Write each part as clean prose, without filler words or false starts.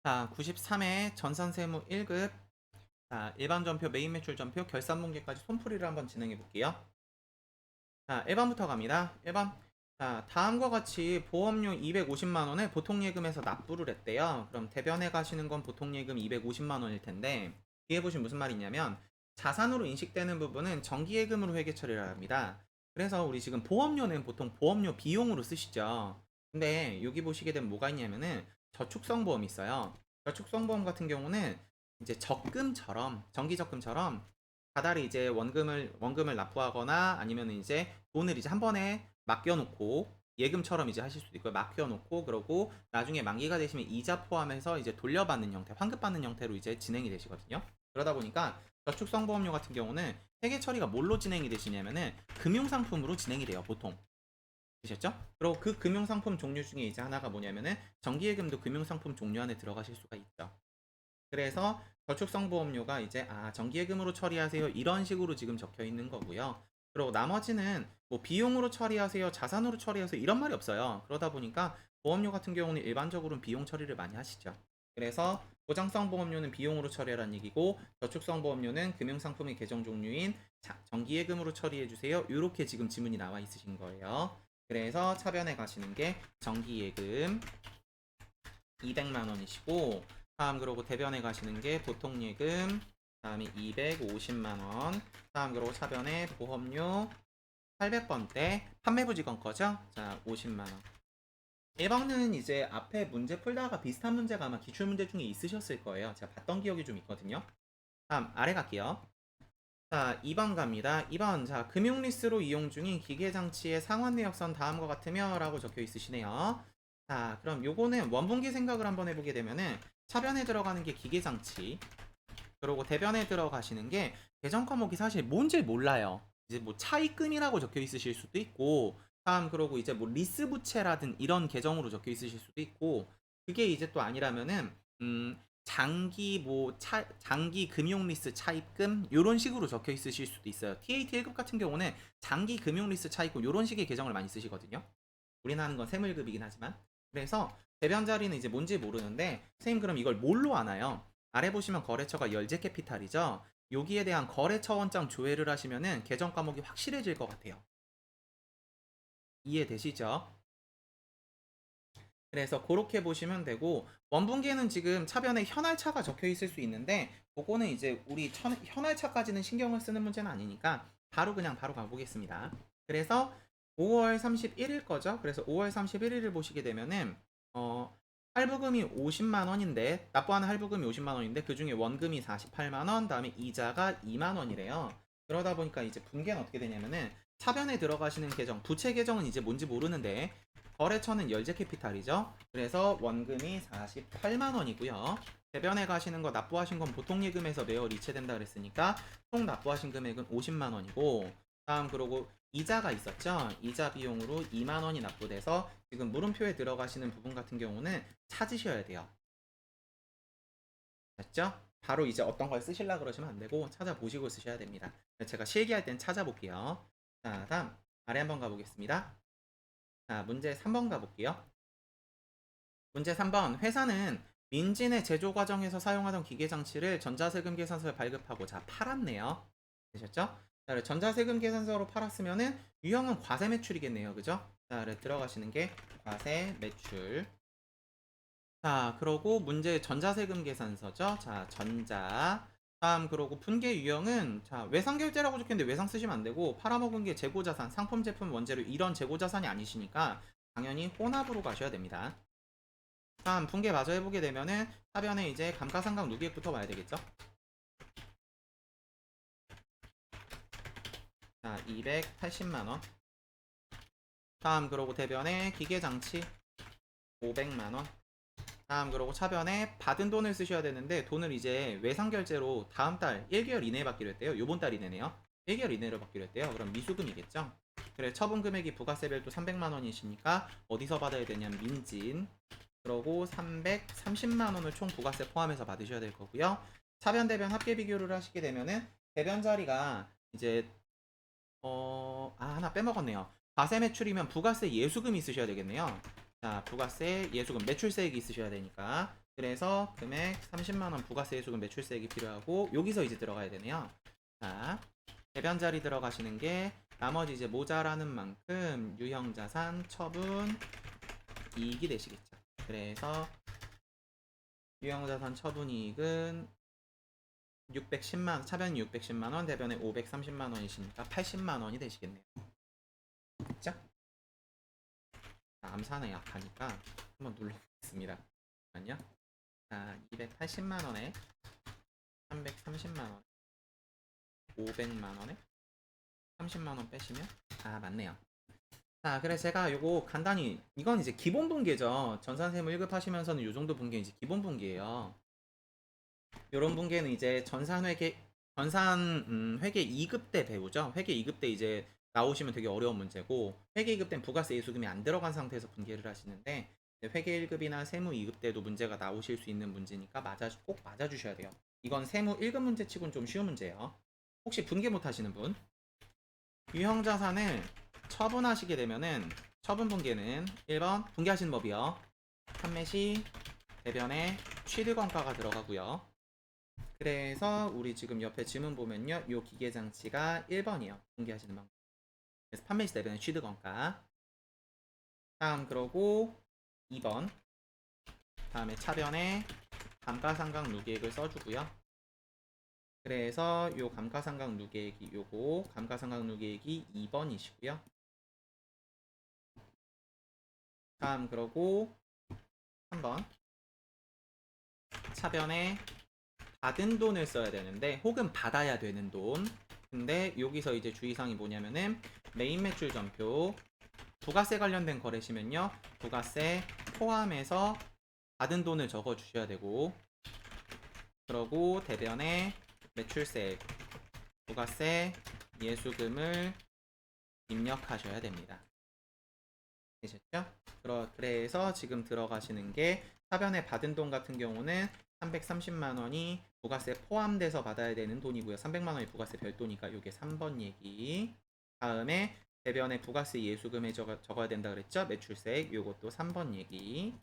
자, 93회 전산세무 1급. 자, 일반 전표, 메인 매출 전표, 결산 분기까지 손풀이를 한번 진행해 볼게요. 자, 1번부터 갑니다. 1번. 자, 다음과 같이 보험료 250만 원을 보통 예금에서 납부를 했대요. 그럼 대변에 가시는 건 보통 예금 250만 원일 텐데, 뒤에 보시면 무슨 말이 있냐면 자산으로 인식되는 부분은 정기 예금으로 회계 처리를 합니다. 그래서 우리 지금 보험료는 보통 보험료 비용으로 쓰시죠. 근데 여기 보시게 되면 뭐가 있냐면은 저축성 보험이 있어요. 저축성 보험 같은 경우는 이제 적금처럼 정기 적금처럼 다달이 이제 원금을 납부하거나 아니면 이제 돈을 이제 한 번에 맡겨놓고 예금처럼 이제 하실 수도 있고요. 맡겨놓고 그러고 나중에 만기가 되시면 이자 포함해서 이제 돌려받는 형태, 환급받는 형태로 이제 진행이 되시거든요. 그러다 보니까 저축성보험료 같은 경우는 회계 처리가 뭘로 진행이 되시냐면은 금융상품으로 진행이 돼요. 보통. 되셨죠? 그리고 그 금융상품 종류 중에 이제 하나가 뭐냐면은 정기예금도 금융상품 종류 안에 들어가실 수가 있죠. 그래서 저축성보험료가 이제 정기예금으로 처리하세요 이런 식으로 지금 적혀 있는 거고요. 그리고 나머지는 뭐 비용으로 처리하세요, 자산으로 처리하세요 이런 말이 없어요. 그러다 보니까 보험료 같은 경우는 일반적으로는 비용 처리를 많이 하시죠. 그래서 보장성 보험료는 비용으로 처리하라는 얘기고 저축성 보험료는 금융상품의 계정 종류인 정기예금으로 처리해 주세요. 이렇게 지금 지문이 나와 있으신 거예요. 그래서 차변에 가시는 게 정기예금 200만 원이시고 다음 그러고 대변에 가시는 게 보통 예금 다음에 250만 원 다음 그러고 차변에 보험료 800번대 판매부직원 거죠? 자 50만 원 1번은 이제 앞에 문제 풀다가 비슷한 문제가 아마 기출문제 중에 있으셨을 거예요. 제가 봤던 기억이 좀 있거든요. 다음 아래 갈게요. 자 2번 갑니다. 2번 자 금융리스로 이용 중인 기계장치의 상환 내역선 다음과 같으며 라고 적혀 있으시네요. 자 그럼 요거는 원분기 생각을 한번 해보게 되면은 차변에 들어가는 게 기계장치 그리고 대변에 들어가시는 게 계정 과목이 사실 뭔지 몰라요. 이제 뭐 차입금이라고 적혀 있으실 수도 있고 다음 그러고 이제 뭐 리스 부채라든 이런 계정으로 적혀 있으실 수도 있고 그게 이제 또 아니라면은 장기 금융 리스 차입금 요런 식으로 적혀 있으실 수도 있어요. TAT 1급 같은 경우는 장기 금융 리스 차입금 요런 식의 계정을 많이 쓰시거든요. 우리는 하는 건 세물급이긴 하지만 그래서 대변 자리는 이제 뭔지 모르는데 선생님 그럼 이걸 뭘로 아나요? 아래 보시면 거래처가 열재 캐피탈이죠. 여기에 대한 거래처 원장 조회를 하시면은 계정 과목이 확실해질 것 같아요. 이해되시죠? 그래서 그렇게 보시면 되고 원분기에는 지금 차변에 현할차가 적혀 있을 수 있는데 그거는 이제 우리 현할차까지는 신경을 쓰는 문제는 아니니까 바로 그냥 바로 가보겠습니다. 그래서 5월 31일 거죠. 그래서 5월 31일을 보시게 되면은 할부금이 50만 원인데 납부하는 할부금이 50만 원인데 그 중에 원금이 48만 원, 다음에 이자가 2만 원이래요. 그러다 보니까 이제 분계는 어떻게 되냐면은 차변에 들어가시는 계정, 부채 계정은 이제 뭔지 모르는데 거래처는 열재 캐피탈이죠. 그래서 원금이 48만 원이고요. 대변에 가시는 거 납부하신 건 보통 예금에서 매월 이체된다 그랬으니까 총 납부하신 금액은 50만 원이고 다음 그러고 이자가 있었죠. 이자 비용으로 2만 원이 납부돼서 지금 물음표에 들어가시는 부분 같은 경우는 찾으셔야 돼요. 됐죠? 바로 이제 어떤 걸 쓰실라 그러시면 안 되고 찾아보시고 쓰셔야 됩니다. 제가 실기할 땐 찾아볼게요. 자, 다음 아래 한번 가보겠습니다. 자, 문제 3번 가볼게요. 문제 3번. 회사는 민진의 제조 과정에서 사용하던 기계 장치를 전자세금 계산서에 발급하고 자 팔았네요. 되셨죠? 자, 전자세금 계산서로 팔았으면은 유형은 과세 매출이겠네요. 그죠? 자, 들어가시는 게 과세 매출. 자, 그러고 문제 전자세금 계산서죠. 자, 전자. 다음 그러고 분계 유형은 자, 외상결제라고 적혔는데 외상 쓰시면 안 되고 팔아먹은 게 재고자산, 상품 제품 원재료 이런 재고자산이 아니시니까 당연히 혼합으로 가셔야 됩니다. 다음 분계 마저 해보게 되면은 하변에 이제 감가상각 누계액부터 봐야 되겠죠. 자 280만원 다음 그러고 대변에 기계장치 500만원 다음 그러고 차변에 받은 돈을 쓰셔야 되는데 돈을 이제 외상결제로 다음 달 1개월 이내에 받기로 했대요. 요번 달 이내네요. 1개월 이내로 받기로 했대요. 그럼 미수금이겠죠. 그래 처분 금액이 부가세별도 300만원이시니까 어디서 받아야 되냐면 민진 그러고 330만원을 총 부가세 포함해서 받으셔야 될 거고요. 차변 대변 합계 비교를 하시게 되면은 대변 자리가 이제 하나 빼먹었네요. 과세 매출이면 부가세 예수금이 있으셔야 되겠네요. 자 부가세 예수금 매출세액이 있으셔야 되니까 그래서 금액 30만원 부가세 예수금 매출세액이 필요하고 여기서 이제 들어가야 되네요. 자, 대변 자리 들어가시는 게 나머지 이제 모자라는 만큼 유형자산 처분 이익이 되시겠죠. 그래서 유형자산 처분 이익은 610만 차변이 610만원, 대변에 530만원이시니까 80만원이 되시겠네요. 그쵸? 암산에 약하니까 한번 눌러보겠습니다. 잠깐만요. 자, 280만원에 330만원, 500만원에 30만원 빼시면 맞네요. 자, 그래서 제가 요거 간단히 이건 이제 기본 분계죠. 전산세무 1급 하시면서는 요 정도 분계 이제 기본 분계예요. 요런 분계는 이제 회계 2급 때 배우죠. 회계 2급 때 이제 나오시면 되게 어려운 문제고 회계 2급 때는 부가세 예수금이 안 들어간 상태에서 분계를 하시는데 회계 1급이나 세무 2급 때도 문제가 나오실 수 있는 문제니까 꼭 맞아주셔야 돼요. 이건 세무 1급 문제치고는 좀 쉬운 문제예요. 혹시 분계 못 하시는 분? 유형자산을 처분하시게 되면은 처분 분계는 1번 분계하시는 법이요. 판매 시 대변에 취득원가가 들어가고요. 그래서 우리 지금 옆에 지문 보면요. 요 기계장치가 1번이요. 분계하시는 방법. 그래서 판매 시 대변에 취득원가. 다음 그러고 2번. 다음에 차변에 감가상각 누계액을 써주고요. 그래서 요 감가상각 누계액이 요거 감가상각 누계액이 2번이시고요. 다음 그러고 3번 차변에 받은 돈을 써야 되는데 혹은 받아야 되는 돈. 근데 여기서 이제 주의사항이 뭐냐면은 메인 매출 전표 부가세 관련된 거래시면요. 부가세 포함해서 받은 돈을 적어 주셔야 되고 그러고 대변에 매출세 부가세 예수금을 입력하셔야 됩니다. 되셨죠? 그래서 지금 들어가시는 게 사변에 받은 돈 같은 경우는 330만원이 부가세 포함돼서 받아야 되는 돈이고요. 300만원이 부가세 별도니까 이게 3번 얘기. 다음에 대변에 부가세 예수금에 적어야 된다 그랬죠? 매출세액 요것도 3번 얘기.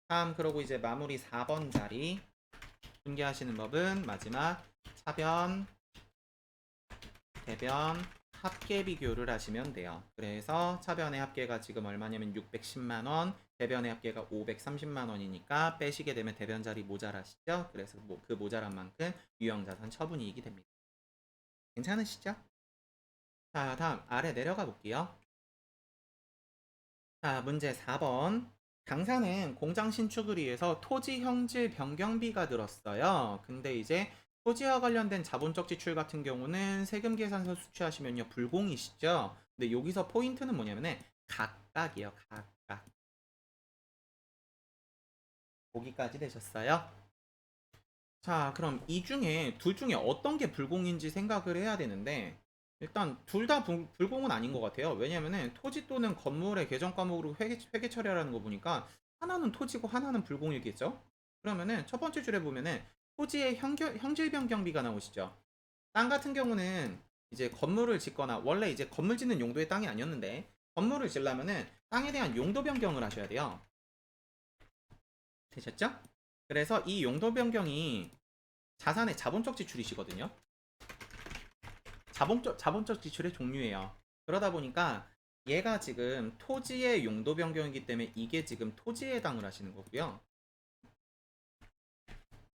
다음 그러고 이제 마무리 4번 자리 분계하시는 법은 마지막 차변 대변 합계 비교를 하시면 돼요. 그래서 차변의 합계가 지금 얼마냐면 610만원, 대변의 합계가 530만원이니까 빼시게 되면 대변 자리 모자라시죠? 그래서 그 모자란 만큼 유형자산 처분이익이 됩니다. 괜찮으시죠? 자, 다음 아래 내려가 볼게요. 자, 문제 4번. 당사는 공장 신축을 위해서 토지 형질 변경비가 들었어요. 근데 이제 토지와 관련된 자본적 지출 같은 경우는 세금 계산서 수취하시면요 불공이시죠. 근데 여기서 포인트는 뭐냐면은 각각이에요. 각각. 보기까지 되셨어요? 자, 그럼 이 중에 둘 중에 어떤 게 불공인지 생각을 해야 되는데 일단 둘 다 불공은 아닌 것 같아요. 왜냐면은 토지 또는 건물의 계정 과목으로 회계 처리하라는 거 보니까 하나는 토지고 하나는 불공이겠죠? 그러면은 첫 번째 줄에 보면은 토지의 형질 변경비가 나오시죠. 땅 같은 경우는 이제 건물을 짓거나 원래 이제 건물 짓는 용도의 땅이 아니었는데 건물을 짓려면은 땅에 대한 용도 변경을 하셔야 돼요. 되셨죠? 그래서 이 용도 변경이 자산의 자본적 지출이시거든요. 자본적 지출의 종류예요. 그러다 보니까 얘가 지금 토지의 용도 변경이기 때문에 이게 지금 토지에 해당을 하시는 거고요.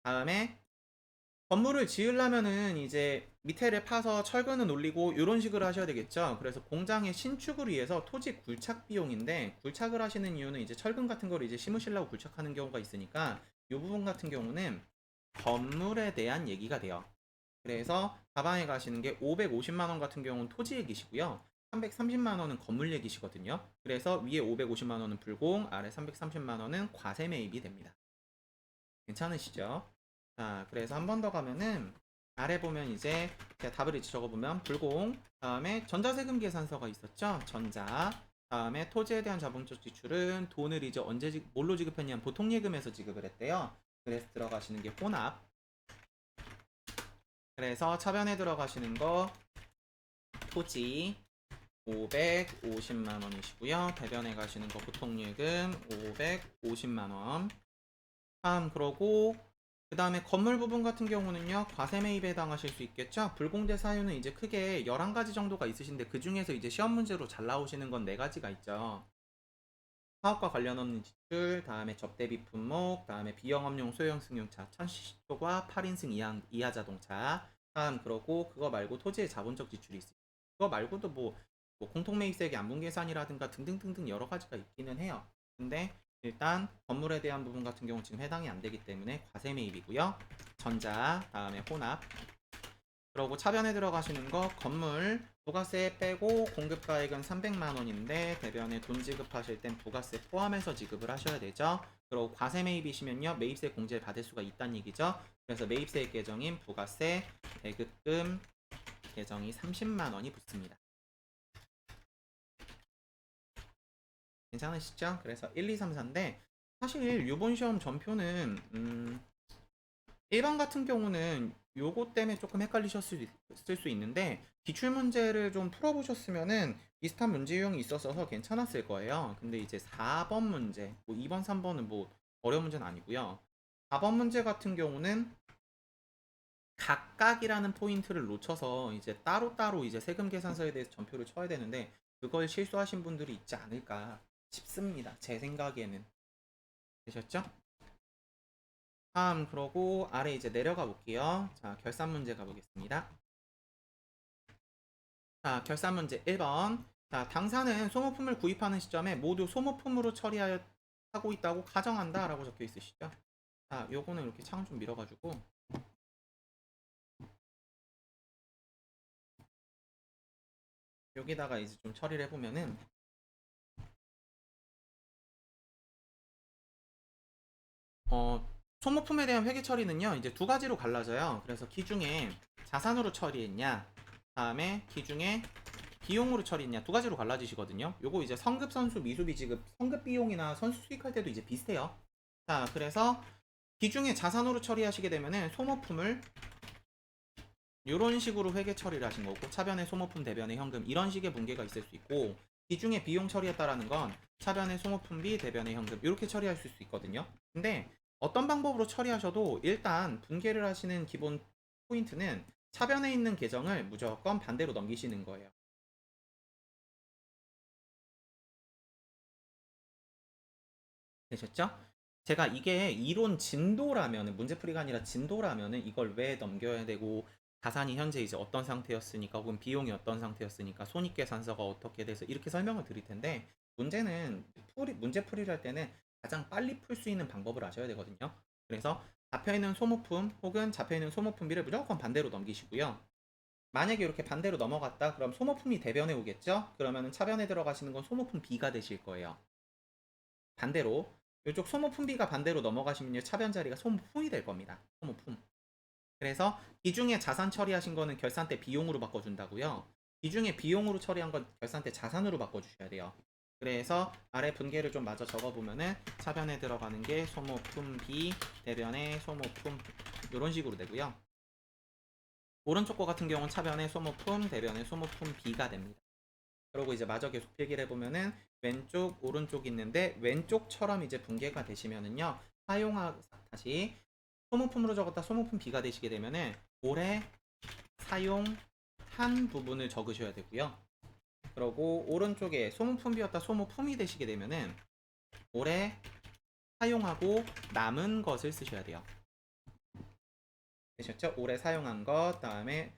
다음에 건물을 지으려면은 이제 밑에를 파서 철근을 올리고 이런 식으로 하셔야 되겠죠. 그래서 공장의 신축을 위해서 토지 굴착 비용인데 굴착을 하시는 이유는 이제 철근 같은 거를 이제 심으시려고 굴착하는 경우가 있으니까 이 부분 같은 경우는 건물에 대한 얘기가 돼요. 그래서 가방에 가시는 게 550만원 같은 경우는 토지 얘기시고요. 330만원은 건물 얘기시거든요. 그래서 위에 550만원은 불공, 아래 330만원은 과세 매입이 됩니다. 괜찮으시죠? 자, 그래서 한 번 더 가면은 아래 보면 이제 제가 답을 이제 적어보면 불공, 다음에 전자세금 계산서가 있었죠? 전자. 다음에 토지에 대한 자본적 지출은 돈을 이제 뭘로 지급했냐면 보통예금에서 지급을 했대요. 그래서 들어가시는 게 혼합. 그래서 차변에 들어가시는 거 토지 550만원이시고요. 대변에 가시는 거 보통예금 550만원. 다음 그러고 그 다음에 건물 부분 같은 경우는요, 과세 매입에 해당하실 수 있겠죠. 불공제 사유는 이제 크게 11가지 정도가 있으신데 그 중에서 이제 시험 문제로 잘 나오시는 건 4가지가 있죠. 사업과 관련 없는 지출, 다음에 접대비 품목, 다음에 비영업용 소형 승용차 1000cc과 8인승 이하 자동차. 다음 그러고 그거 말고 토지의 자본적 지출이 있어요. 그거 말고도 뭐 공통매입세액의 안분계산이라든가 등등등등 여러 가지가 있기는 해요. 근데 일단 건물에 대한 부분 같은 경우 지금 해당이 안 되기 때문에 과세 매입이고요. 전자, 다음에 혼합. 그러고 차변에 들어가시는 거 건물 부가세 빼고 공급가액은 300만 원인데 대변에 돈 지급하실 땐 부가세 포함해서 지급을 하셔야 되죠. 그리고 과세 매입이시면요, 매입세 공제를 받을 수가 있다는 얘기죠. 그래서 매입세 계정인 부가세 대급금 계정이 30만 원이 붙습니다. 괜찮으시죠? 그래서 1, 2, 3, 4인데 사실 이번 시험 전표는 1번 같은 경우는 요거 때문에 조금 헷갈리셨을 수 있는데 기출문제를 좀 풀어보셨으면은 비슷한 문제 유형이 있었어서 괜찮았을 거예요. 근데 이제 4번 문제, 뭐 2번, 3번은 뭐 어려운 문제는 아니고요. 4번 문제 같은 경우는 각각이라는 포인트를 놓쳐서 이제 따로따로 이제 세금 계산서에 대해서 전표를 쳐야 되는데 그걸 실수하신 분들이 있지 않을까 싶습니다. 제 생각에는. 되셨죠? 다음 그러고 아래 이제 내려가 볼게요. 자, 결산 문제 가보겠습니다. 자, 결산 문제 1번. 자, 당사는 소모품을 구입하는 시점에 모두 소모품으로 처리하고 있다고 가정한다 라고 적혀 있으시죠? 자, 요거는 이렇게 창 좀 밀어가지고 여기다가 이제 좀 처리를 해보면은 소모품에 대한 회계 처리는요, 이제 2가지로 갈라져요. 그래서 기중에 자산으로 처리했냐, 다음에 기중에 비용으로 처리했냐, 2가지로 갈라지시거든요. 요거 이제 성급 선수 미수비 지급, 성급 비용이나 선수 수익할 때도 이제 비슷해요. 자, 그래서 기중에 자산으로 처리하시게 되면은 소모품을 이런 식으로 회계 처리를 하신 거고, 차변의 소모품 대변의 현금 이런 식의 분계가 있을 수 있고, 기중에 비용 처리했다라는 건 차변의 소모품비 대변의 현금 이렇게 처리하실 수 있거든요. 근데 어떤 방법으로 처리하셔도 일단 분계를 하시는 기본 포인트는 차변에 있는 계정을 무조건 반대로 넘기시는 거예요. 되셨죠? 제가 이게 이론 진도라면 문제풀이가 아니라 진도라면은 이걸 왜 넘겨야 되고 자산이 현재 이제 어떤 상태였으니까 혹은 비용이 어떤 상태였으니까 손익계산서가 어떻게 돼서 이렇게 설명을 드릴 텐데 문제는 문제풀이를 할 때는 가장 빨리 풀 수 있는 방법을 아셔야 되거든요. 그래서 잡혀있는 소모품 혹은 잡혀있는 소모품비를 무조건 반대로 넘기시고요. 만약에 이렇게 반대로 넘어갔다 그럼 소모품이 대변에 오겠죠? 그러면 차변에 들어가시는 건 소모품 B가 되실 거예요. 반대로 이쪽 소모품비가 반대로 넘어가시면요, 차변 자리가 소모품이 될 겁니다. 소모품. 그래서 이 중에 자산 처리하신 거는 결산 때 비용으로 바꿔준다고요. 이 중에 비용으로 처리한 건 결산 때 자산으로 바꿔주셔야 돼요. 그래서 아래 분계를 좀 마저 적어보면은 차변에 들어가는 게 소모품 B, 대변에 소모품 이런 식으로 되고요. 오른쪽 거 같은 경우는 차변에 소모품, 대변에 소모품 B가 됩니다. 그리고 이제 마저 계속 필기를 해보면은 왼쪽 오른쪽 있는데 왼쪽처럼 이제 분계가 되시면은요, 다시 소모품으로 적었다 소모품 B가 되시게 되면은 올해 사용한 부분을 적으셔야 되고요. 그리고 오른쪽에 소모품 B였다 소모품이 되시게 되면은 올해 사용하고 남은 것을 쓰셔야 돼요. 되셨죠? 올해 사용한 것, 다음에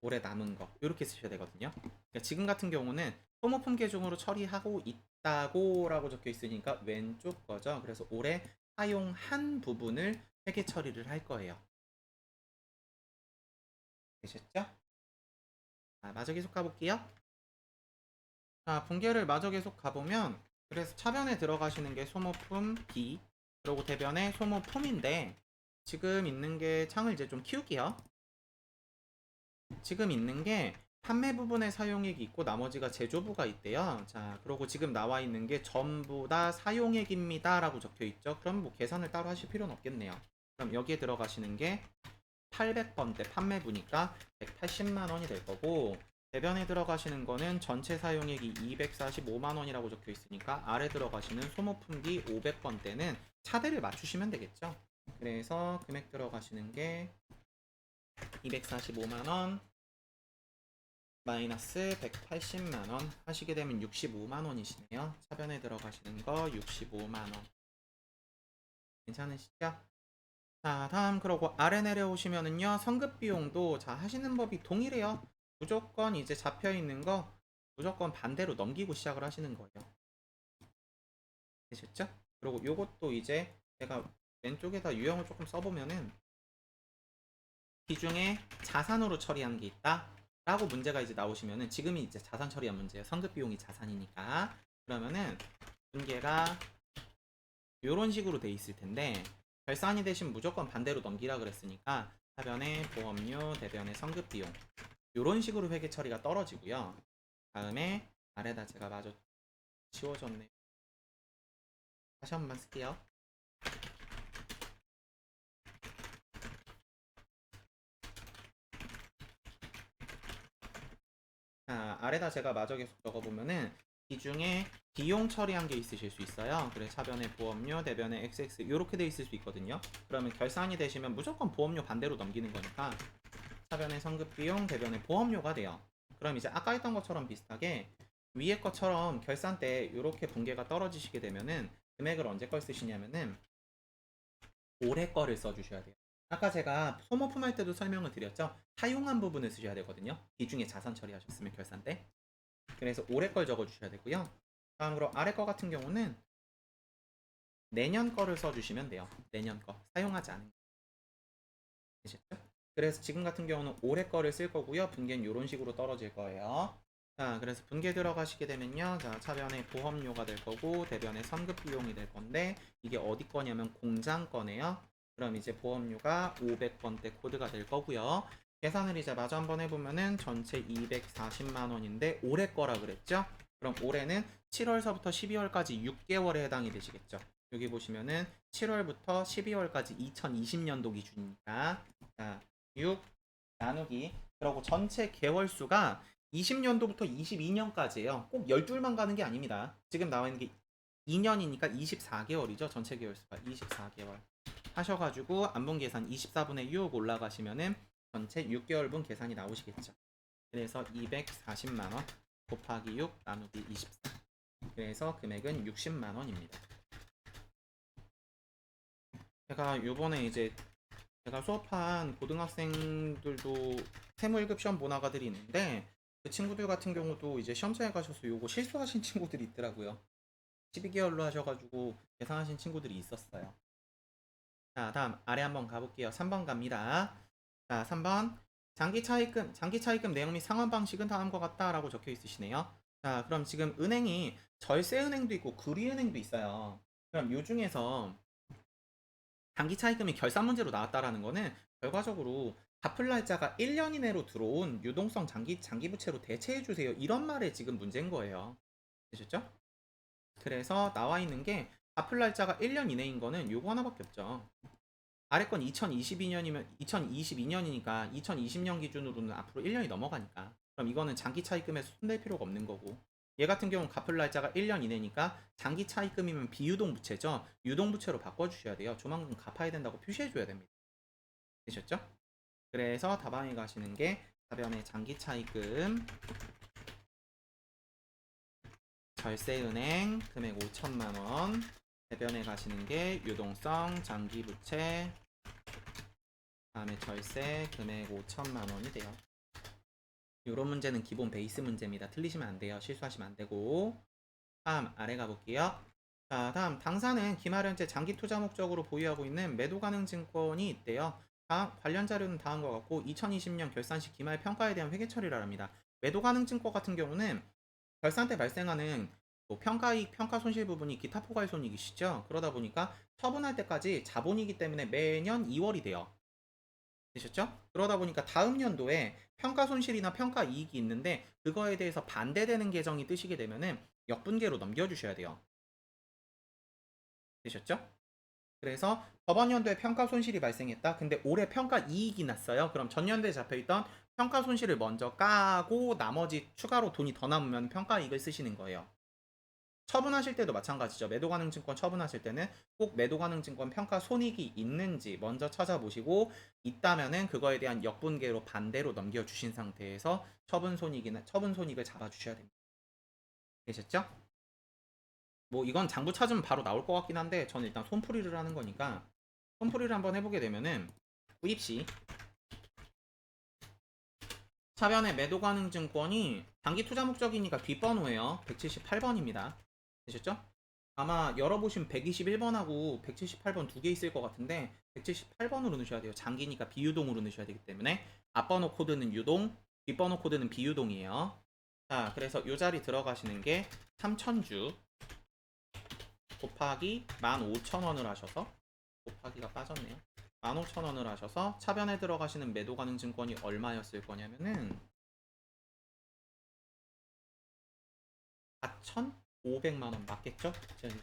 올해 남은 거 이렇게 쓰셔야 되거든요. 그러니까 지금 같은 경우는 소모품 계중으로 처리하고 있다고 라고 적혀 있으니까 왼쪽 거죠. 그래서 올해 사용한 부분을 회계 처리를 할 거예요. 되셨죠? 자, 마저 계속 가볼게요. 자, 분계를 마저 계속 가보면 그래서 차변에 들어가시는 게 소모품 B, 그리고 대변에 소모품인데 지금 있는 게 창을 이제 좀 키울게요. 지금 있는 게 판매 부분에 사용액이 있고 나머지가 제조부가 있대요. 자, 그리고 지금 나와 있는 게 전부 다 사용액입니다 라고 적혀 있죠. 그럼 뭐 계산을 따로 하실 필요는 없겠네요. 그럼 여기에 들어가시는 게 800번대 판매부니까 180만 원이 될 거고, 대변에 들어가시는 거는 전체 사용액이 245만 원이라고 적혀 있으니까 아래 들어가시는 소모품비 500번대는 차대를 맞추시면 되겠죠. 그래서 금액 들어가시는 게 245만원 마이너스 180만원 하시게 되면 65만원이시네요. 차변에 들어가시는 거 65만원. 괜찮으시죠? 자, 다음 그러고 아래 내려오시면은요. 성급 비용도 자 하시는 법이 동일해요. 무조건 이제 잡혀 있는 거 무조건 반대로 넘기고 시작을 하시는 거예요. 되셨죠? 그리고 요것도 이제 제가 왼쪽에다 유형을 조금 써보면은 기중에 자산으로 처리한 게 있다 라고 문제가 이제 나오시면은 지금이 이제 자산 처리한 문제예요. 성급 비용이 자산이니까. 그러면은 분계가 요런 식으로 돼 있을 텐데 결산이 대신 무조건 반대로 넘기라 그랬으니까 하변에 보험료 대변에 성급 비용 요런 식으로 회계 처리가 떨어지고요. 다음에 아래다 제가 마저 지워졌네. 다시 한 번만 쓸게요. 자, 아래다 제가 마저 계속 적어보면은 이 중에 비용 처리한 게 있으실 수 있어요. 그래 차변에 보험료, 대변에 XX 이렇게 돼 있을 수 있거든요. 그러면 결산이 되시면 무조건 보험료 반대로 넘기는 거니까 차변에 성급 비용, 대변에 보험료가 돼요. 그럼 이제 아까 했던 것처럼 비슷하게 위에 것처럼 결산 때 이렇게 분계가 떨어지시게 되면은 금액을 언제 걸 쓰시냐면은 올해 거를 써주셔야 돼요. 아까 제가 소모품 할 때도 설명을 드렸죠. 사용한 부분을 쓰셔야 되거든요. 이 중에 자산 처리하셨으면 결산 때. 그래서 올해 걸 적어주셔야 되고요. 다음으로 아래 거 같은 경우는 내년 거를 써주시면 돼요. 내년 거 사용하지 않은 거. 되셨죠? 그래서 지금 같은 경우는 올해 거를 쓸 거고요. 분계는 이런 식으로 떨어질 거예요. 자, 그래서 분계 들어가시게 되면요. 자, 차변에 보험료가 될 거고 대변에 선급 비용이 될 건데 이게 어디 거냐면 공장 거네요. 그럼 이제 보험료가 500번대 코드가 될 거고요. 계산을 이제 마저 한번 해보면은 전체 240만 원인데 올해 거라 그랬죠? 그럼 올해는 7월서부터 12월까지 6개월에 해당이 되시겠죠? 여기 보시면은 7월부터 12월까지 2020년도 기준이니까 자, 6 나누기 그리고 전체 개월 수가 20년도부터 22년까지예요. 꼭 12만 가는 게 아닙니다. 지금 나와 있는 게 2년이니까 24개월이죠. 전체 개월 수가 24개월. 하셔가지고 안분 계산 24분의 6 올라가시면은 전체 6개월분 계산이 나오시겠죠. 그래서 240만원 곱하기 6 나누기 24. 그래서 금액은 60만원입니다. 제가 요번에 이제 제가 수업한 고등학생들도 세무 1급 시험 본 아가들이 있는데 그 친구들 같은 경우도 이제 시험장에 가셔서 요거 실수하신 친구들이 있더라고요. 12개월로 하셔가지고 계산하신 친구들이 있었어요. 자, 다음 아래 한번 가볼게요. 3번 갑니다. 자, 3번 장기 차입금 내용 및 상환 방식은 다음과 같다라고 적혀 있으시네요. 자, 그럼 지금 은행이 절세은행도 있고 구리은행도 있어요. 그럼 요 중에서 장기 차입금이 결산 문제로 나왔다라는 거는 결과적으로 갚을 날짜가 1년 이내로 들어온 유동성 장기 부채로 대체해 주세요. 이런 말에 지금 문제인 거예요. 되셨죠? 그래서 나와 있는 게 갚을 날짜가 1년 이내인 거는 요거 하나밖에 없죠. 아래 건 2022년이면 2022년이니까 2020년 기준으로는 앞으로 1년이 넘어가니까. 그럼 이거는 장기 차입금에서 손댈 필요가 없는 거고. 얘 같은 경우는 갚을 날짜가 1년 이내니까 장기 차입금이면 비유동 부채죠. 유동 부채로 바꿔주셔야 돼요. 조만간 갚아야 된다고 표시해줘야 됩니다. 되셨죠? 그래서 답안에 가시는 게 답변의 장기 차입금 절세은행 금액 5천만 원. 대변에 가시는 게 유동성 장기 부채 다음에 절세 금액 5천만 원이 돼요. 이런 문제는 기본 베이스 문제입니다. 틀리시면 안 돼요. 실수하시면 안 되고. 다음 아래 가볼게요. 자, 다음 당사는 기말현재 장기 투자 목적으로 보유하고 있는 매도 가능 증권이 있대요. 다음 관련 자료는 다음과 같고 2020년 결산 시 기말 평가에 대한 회계 처리를 합니다. 매도 가능 증권 같은 경우는 결산 때 발생하는 뭐 평가이익, 평가 손실 부분이 기타 포괄 손익이시죠. 그러다 보니까 처분할 때까지 자본이기 때문에 매년 2월이 돼요. 되셨죠? 그러다 보니까 다음 연도에 평가 손실이나 평가 이익이 있는데 그거에 대해서 반대되는 계정이 뜨시게 되면은 역분계로 넘겨주셔야 돼요. 되셨죠? 그래서 저번 연도에 평가 손실이 발생했다. 근데 올해 평가 이익이 났어요. 그럼 전년도에 잡혀있던 평가 손실을 먼저 까고 나머지 추가로 돈이 더 남으면 평가 이익을 쓰시는 거예요. 처분하실 때도 마찬가지죠. 매도 가능 증권 처분하실 때는 꼭 매도 가능 증권 평가 손익이 있는지 먼저 찾아보시고 있다면은 그거에 대한 역분계로 반대로 넘겨주신 상태에서 처분 손익을 잡아주셔야 됩니다. 되셨죠? 뭐 이건 장부 찾으면 바로 나올 것 같긴 한데 저는 일단 손풀이를 하는 거니까 손풀이를 한번 해보게 되면은 구입시 차변의 매도 가능 증권이 단기 투자 목적이니까 뒷번호예요. 178번입니다. 되셨죠? 아마 열어보시면 121번하고 178번 두 개 있을 것 같은데 178번으로 넣으셔야 돼요. 장기니까 비유동으로 넣으셔야 되기 때문에 앞번호 코드는 유동, 뒷번호 코드는 비유동이에요. 자, 그래서 이 자리 들어가시는 게 3000주 곱하기 15,000원을 하셔서 곱하기가 빠졌네요. 15,000원을 하셔서 차변에 들어가시는 매도 가능 증권이 얼마였을 거냐면은 4,500만원 맞겠죠? 제가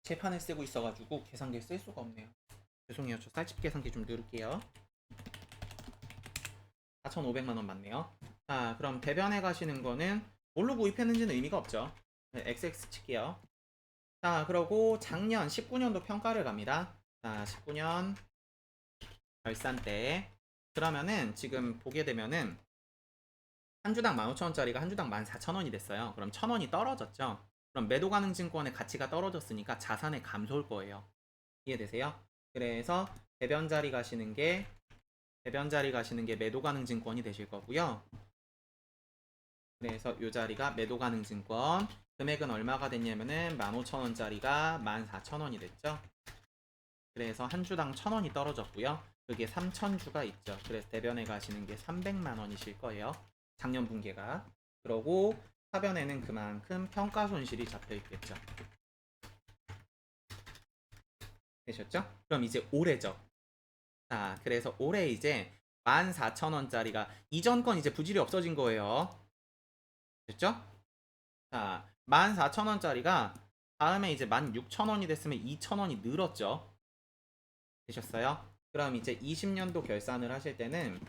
재판을 쓰고 있어가지고 계산기 쓸 수가 없네요. 죄송해요. 저 쌀집 계산기 좀 누를게요. 4,500만원 맞네요. 자, 그럼 대변에 가시는 거는 뭘로 구입했는지는 의미가 없죠. 네, XX 칠게요. 자, 그러고 작년 19년도 평가를 갑니다. 자, 19년 결산 때 그러면은 지금 보게 되면은 한 주당 15,000원짜리가 한 주당 14,000원이 됐어요. 그럼 1,000원이 떨어졌죠. 그럼 매도 가능 증권의 가치가 떨어졌으니까 자산의 감소일 거예요. 이해되세요? 그래서 대변 자리 가시는 게 매도 가능 증권이 되실 거고요. 그래서 이 자리가 매도 가능 증권 금액은 얼마가 됐냐면은 15,000원짜리가 14,000원이 됐죠. 그래서 한 주당 1,000원이 떨어졌고요. 그게 3,000주가 있죠. 그래서 대변에 가시는 게 300만 원이실 거예요. 작년 분기가. 그러고 하변에는 그만큼 평가 손실이 잡혀 있겠죠. 되셨죠? 그럼 이제 올해죠. 자, 그래서 올해 이제 14,000원짜리가 이전 건 이제 부질이 없어진 거예요. 됐죠? 자, 14,000원짜리가 다음에 이제 16,000원이 됐으면 2,000원이 늘었죠. 되셨어요? 그럼 이제 20년도 결산을 하실 때는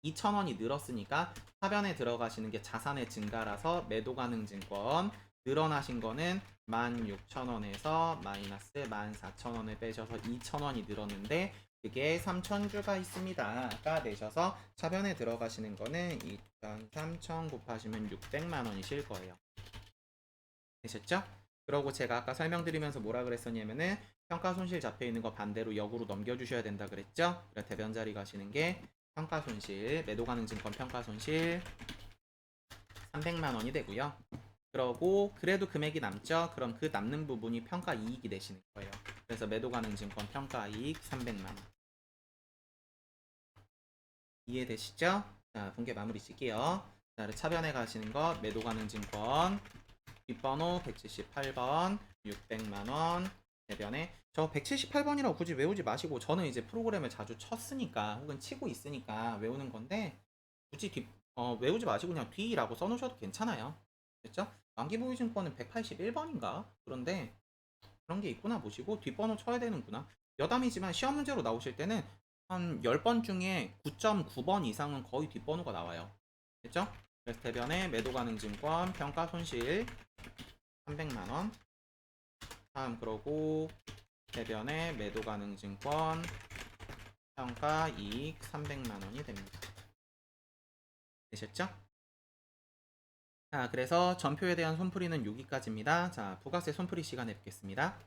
2,000원이 늘었으니까 하변에 들어가시는 게 자산의 증가라서 매도 가능 증권 늘어나신 거는 16,000원에서 마이너스 14,000원을 빼셔서 2,000원이 늘었는데 그게 3,000주가 있습니다가 되셔서 차변에 들어가시는 거는 2,300 곱하시면 600만 원이실 거예요. 되셨죠? 그러고 제가 아까 설명드리면서 뭐라 그랬었냐면은 평가 손실 잡혀 있는 거 반대로 역으로 넘겨주셔야 된다 그랬죠? 그래 대변 자리 가시는 게 평가 손실, 매도 가능 증권 평가 손실 300만 원이 되고요. 그러고 그래도 금액이 남죠? 그럼 그 남는 부분이 평가 이익이 되시는 거예요. 그래서 매도 가능 증권 평가 이익 300만 원. 이해되시죠? 자, 분계 마무리 짓게요. 자, 차변에 가시는 거 매도 가능 증권 뒷번호 178번 600만원 대변에 저 178번이라고 굳이 외우지 마시고 저는 이제 프로그램을 자주 쳤으니까 혹은 치고 있으니까 외우는 건데 굳이 외우지 마시고 그냥 D라고 써놓으셔도 괜찮아요. 됐죠? 만기보유증권은 181번인가? 그런데 그런 게 있구나 보시고 뒷번호 쳐야 되는구나. 여담이지만 시험 문제로 나오실 때는 한 10번 중에 9.9번 이상은 거의 뒷번호가 나와요. 됐죠? 그래서 대변에 매도 가능 증권 평가 손실 300만원 다음 그러고 대변에 매도 가능 증권 평가 이익 300만원이 됩니다. 되셨죠? 자, 그래서 전표에 대한 손풀이는 여기까지입니다. 자, 부가세 손풀이 시간에 뵙겠습니다.